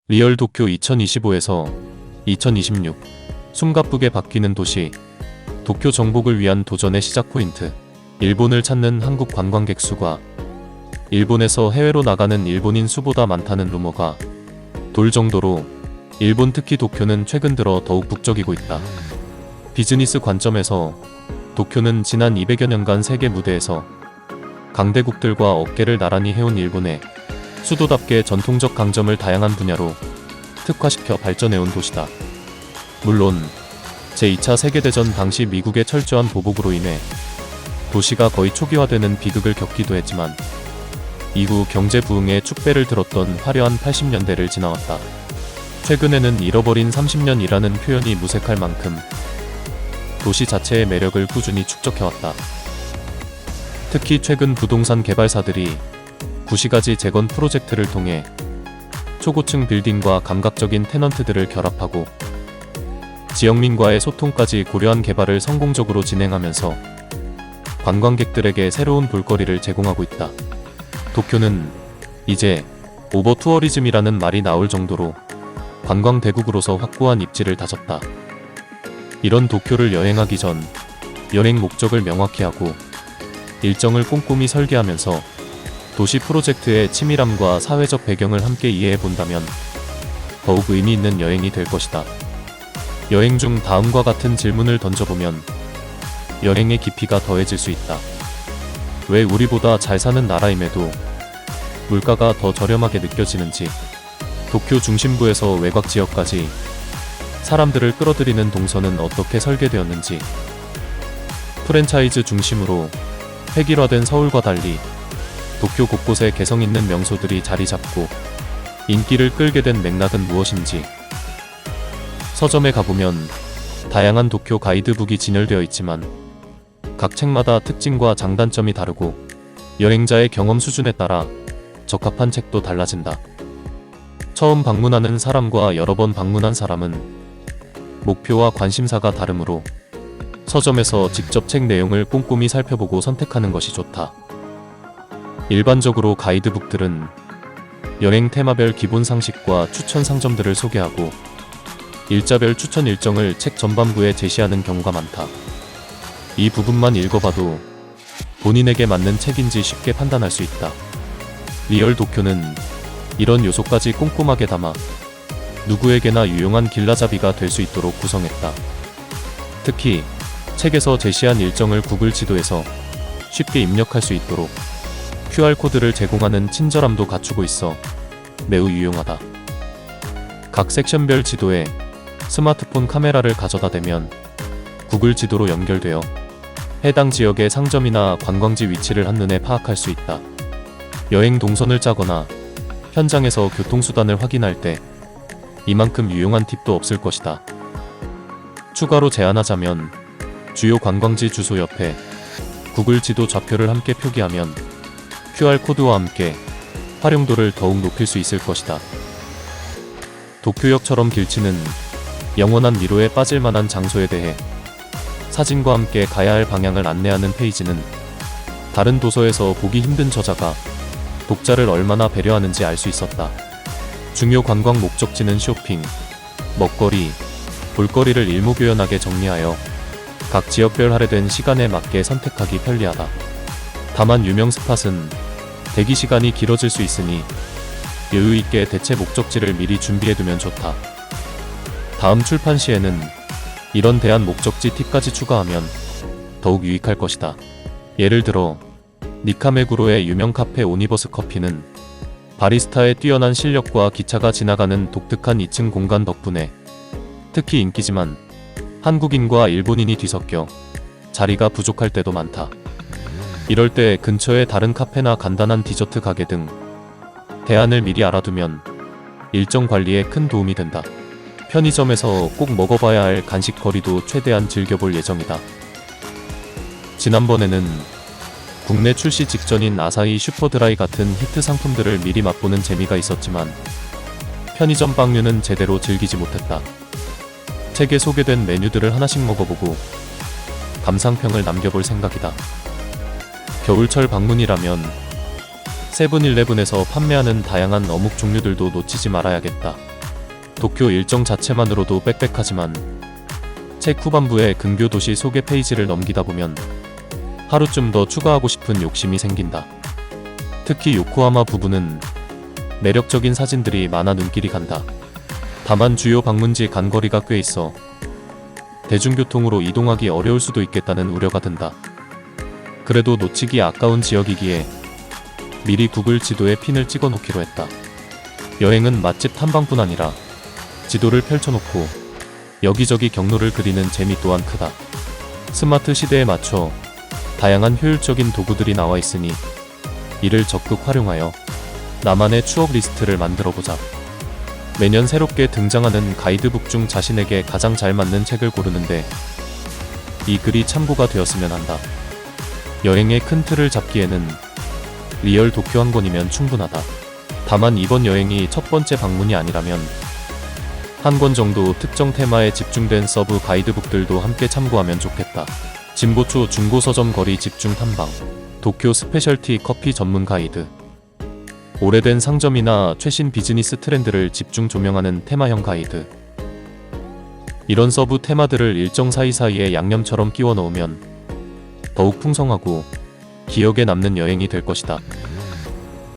리얼 도쿄 2025에서 2026 숨가쁘게 바뀌는 도시 도쿄 정복을 위한 도전의 시작 포인트. 일본을 찾는 한국 관광객 수가 일본에서 해외로 나가는 일본인 수보다 많다는 루머가 돌 정도로 일본 특히 도쿄는 최근 들어 더욱 북적이고 있다. 비즈니스 관점에서 도쿄는 지난 200여 년간 세계 무대에서 강대국들과 어깨를 나란히 해온 일본의 수도답게 전통적 강점을 다양한 분야로 특화시켜 발전해온 도시다. 물론 제2차 세계대전 당시 미국의 철저한 보복으로 인해 도시가 거의 초기화되는 비극을 겪기도 했지만 이후 경제 부흥의 축배를 들었던 화려한 80년대를 지나왔다. 최근에는 잃어버린 30년이라는 표현이 무색할 만큼 도시 자체의 매력을 꾸준히 축적해왔다. 특히 최근 부동산 개발사들이 구시가지 재건 프로젝트를 통해 초고층 빌딩과 감각적인 테넌트들을 결합하고 지역민과의 소통까지 고려한 개발을 성공적으로 진행하면서 관광객들에게 새로운 볼거리를 제공하고 있다. 도쿄는 이제 오버 투어리즘이라는 말이 나올 정도로 관광 대국으로서 확고한 입지를 다졌다. 이런 도쿄를 여행하기 전 여행 목적을 명확히 하고 일정을 꼼꼼히 설계하면서 도시 프로젝트의 치밀함과 사회적 배경을 함께 이해해 본다면 더욱 의미 있는 여행이 될 것이다. 여행 중 다음과 같은 질문을 던져보면 여행의 깊이가 더해질 수 있다. 왜 우리보다 잘 사는 나라임에도 물가가 더 저렴하게 느껴지는지, 도쿄 중심부에서 외곽 지역까지 사람들을 끌어들이는 동선은 어떻게 설계되었는지, 프랜차이즈 중심으로 획일화된 서울과 달리 도쿄 곳곳에 개성 있는 명소들이 자리 잡고 인기를 끌게 된 맥락은 무엇인지, 서점에 가보면 다양한 도쿄 가이드북이 진열되어 있지만 각 책마다 특징과 장단점이 다르고 여행자의 경험 수준에 따라 적합한 책도 달라진다. 처음 방문하는 사람과 여러 번 방문한 사람은 목표와 관심사가 다르므로 서점에서 직접 책 내용을 꼼꼼히 살펴보고 선택하는 것이 좋다. 일반적으로 가이드북들은 여행 테마별 기본 상식과 추천 상점들을 소개하고 일자별 추천 일정을 책 전반부에 제시하는 경우가 많다. 이 부분만 읽어봐도 본인에게 맞는 책인지 쉽게 판단할 수 있다. 리얼 도쿄는 이런 요소까지 꼼꼼하게 담아 누구에게나 유용한 길라잡이가 될 수 있도록 구성했다. 특히 책에서 제시한 일정을 구글 지도에서 쉽게 입력할 수 있도록 QR코드를 제공하는 친절함도 갖추고 있어 매우 유용하다. 각 섹션별 지도에 스마트폰 카메라를 가져다 대면 구글 지도로 연결되어 해당 지역의 상점이나 관광지 위치를 한눈에 파악할 수 있다. 여행 동선을 짜거나 현장에서 교통수단을 확인할 때 이만큼 유용한 팁도 없을 것이다. 추가로 제안하자면 주요 관광지 주소 옆에 구글 지도 좌표를 함께 표기하면 QR코드와 함께 활용도를 더욱 높일 수 있을 것이다. 도쿄역처럼 길치는 영원한 미로에 빠질 만한 장소에 대해 사진과 함께 가야 할 방향을 안내하는 페이지는 다른 도서에서 보기 힘든 저자가 독자를 얼마나 배려하는지 알 수 있었다. 중요 관광 목적지는 쇼핑, 먹거리, 볼거리를 일목요연하게 정리하여 각 지역별 할애된 시간에 맞게 선택하기 편리하다. 다만 유명 스팟은 대기 시간이 길어질 수 있으니 여유있게 대체 목적지를 미리 준비해두면 좋다. 다음 출판 시에는 이런 대안 목적지 팁까지 추가하면 더욱 유익할 것이다. 예를 들어 니카메구로의 유명 카페 오니버스 커피는 바리스타의 뛰어난 실력과 기차가 지나가는 독특한 2층 공간 덕분에 특히 인기지만 한국인과 일본인이 뒤섞여 자리가 부족할 때도 많다. 이럴 때 근처에 다른 카페나 간단한 디저트 가게 등 대안을 미리 알아두면 일정 관리에 큰 도움이 된다. 편의점에서 꼭 먹어봐야 할 간식거리도 최대한 즐겨볼 예정이다. 지난번에는 국내 출시 직전인 아사히 슈퍼드라이 같은 히트 상품들을 미리 맛보는 재미가 있었지만 편의점 빵류는 제대로 즐기지 못했다. 책에 소개된 메뉴들을 하나씩 먹어보고 감상평을 남겨볼 생각이다. 겨울철 방문이라면 세븐일레븐에서 판매하는 다양한 어묵 종류들도 놓치지 말아야겠다. 도쿄 일정 자체만으로도 빽빽하지만 책 후반부에 근교 도시 소개 페이지를 넘기다 보면 하루쯤 더 추가하고 싶은 욕심이 생긴다. 특히 요코하마 부분은 매력적인 사진들이 많아 눈길이 간다. 다만 주요 방문지 간거리가 꽤 있어 대중교통으로 이동하기 어려울 수도 있겠다는 우려가 든다. 그래도 놓치기 아까운 지역이기에 미리 구글 지도에 핀을 찍어 놓기로 했다. 여행은 맛집 탐방뿐 아니라 지도를 펼쳐놓고 여기저기 경로를 그리는 재미 또한 크다. 스마트 시대에 맞춰 다양한 효율적인 도구들이 나와 있으니 이를 적극 활용하여 나만의 추억 리스트를 만들어보자. 매년 새롭게 등장하는 가이드북 중 자신에게 가장 잘 맞는 책을 고르는데 이 글이 참고가 되었으면 한다. 여행의 큰 틀을 잡기에는 리얼 도쿄 한 권이면 충분하다. 다만 이번 여행이 첫 번째 방문이 아니라면 한 권 정도 특정 테마에 집중된 서브 가이드북들도 함께 참고하면 좋겠다. 진보초 중고서점 거리 집중 탐방, 도쿄 스페셜티 커피 전문 가이드, 오래된 상점이나 최신 비즈니스 트렌드를 집중 조명하는 테마형 가이드. 이런 서브 테마들을 일정 사이사이에 양념처럼 끼워 넣으면 더욱 풍성하고 기억에 남는 여행이 될 것이다.